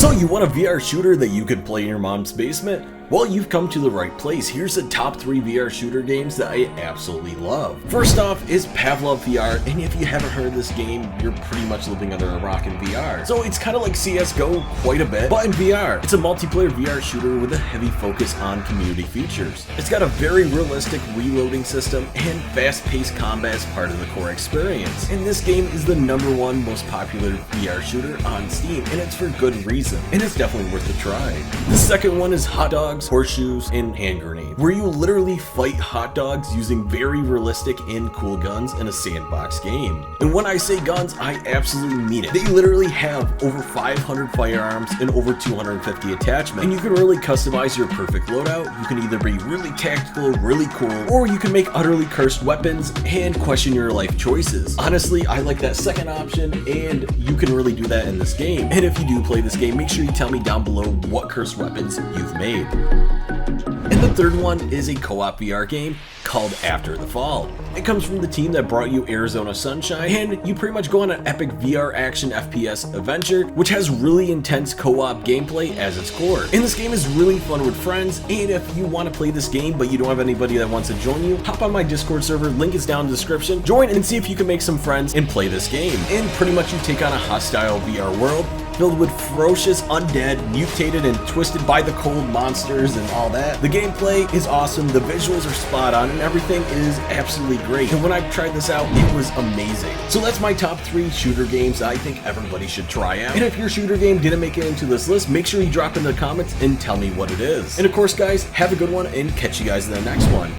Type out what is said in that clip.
So you want a VR shooter that you could play in your mom's basement? Well, you've come to the right place. Here's the top 3 VR shooter games that I absolutely love. First off is Pavlov VR, and if you haven't heard of this game, you're pretty much living under a rock in VR. So it's kind of like CSGO quite a bit, but in VR. It's a multiplayer VR shooter with a heavy focus on community features. It's got a very realistic reloading system, and fast-paced combat is part of the core experience. And this game is the #1 most popular VR shooter on Steam, and it's for good reason, and it's definitely worth a try. The second one is Dogs Horseshoes, and Hand Grenade, where you literally fight hot dogs using very realistic and cool guns in a sandbox game. And when I say guns, I absolutely mean it. They literally have over 500 firearms and over 250 attachments, and you can really customize your perfect loadout. You can either be really tactical, really cool, or you can make utterly cursed weapons and question your life choices. Honestly, I like that second option, and you can really do that in this game. And if you do play this game, make sure you tell me down below what cursed weapons you've made. And the third one is a co-op VR game called After the Fall. It comes from the team that brought you Arizona Sunshine, and you pretty much go on an epic VR action FPS adventure, which has really intense co-op gameplay as its core. And this game is really fun with friends, and if you want to play this game but you don't have anybody that wants to join you, hop on my Discord server, link is down in the description, join and see if you can make some friends and play this game. And pretty much you take on a hostile VR world filled with ferocious undead, mutated and twisted by the cold monsters and all that. The gameplay is awesome, the visuals are spot on, and everything is absolutely great. And when I tried this out, it was amazing. So that's my top 3 shooter games I think everybody should try out. And if your shooter game didn't make it into this list, make sure you drop in the comments and tell me what it is. And of course guys, have a good one and catch you guys in the next one.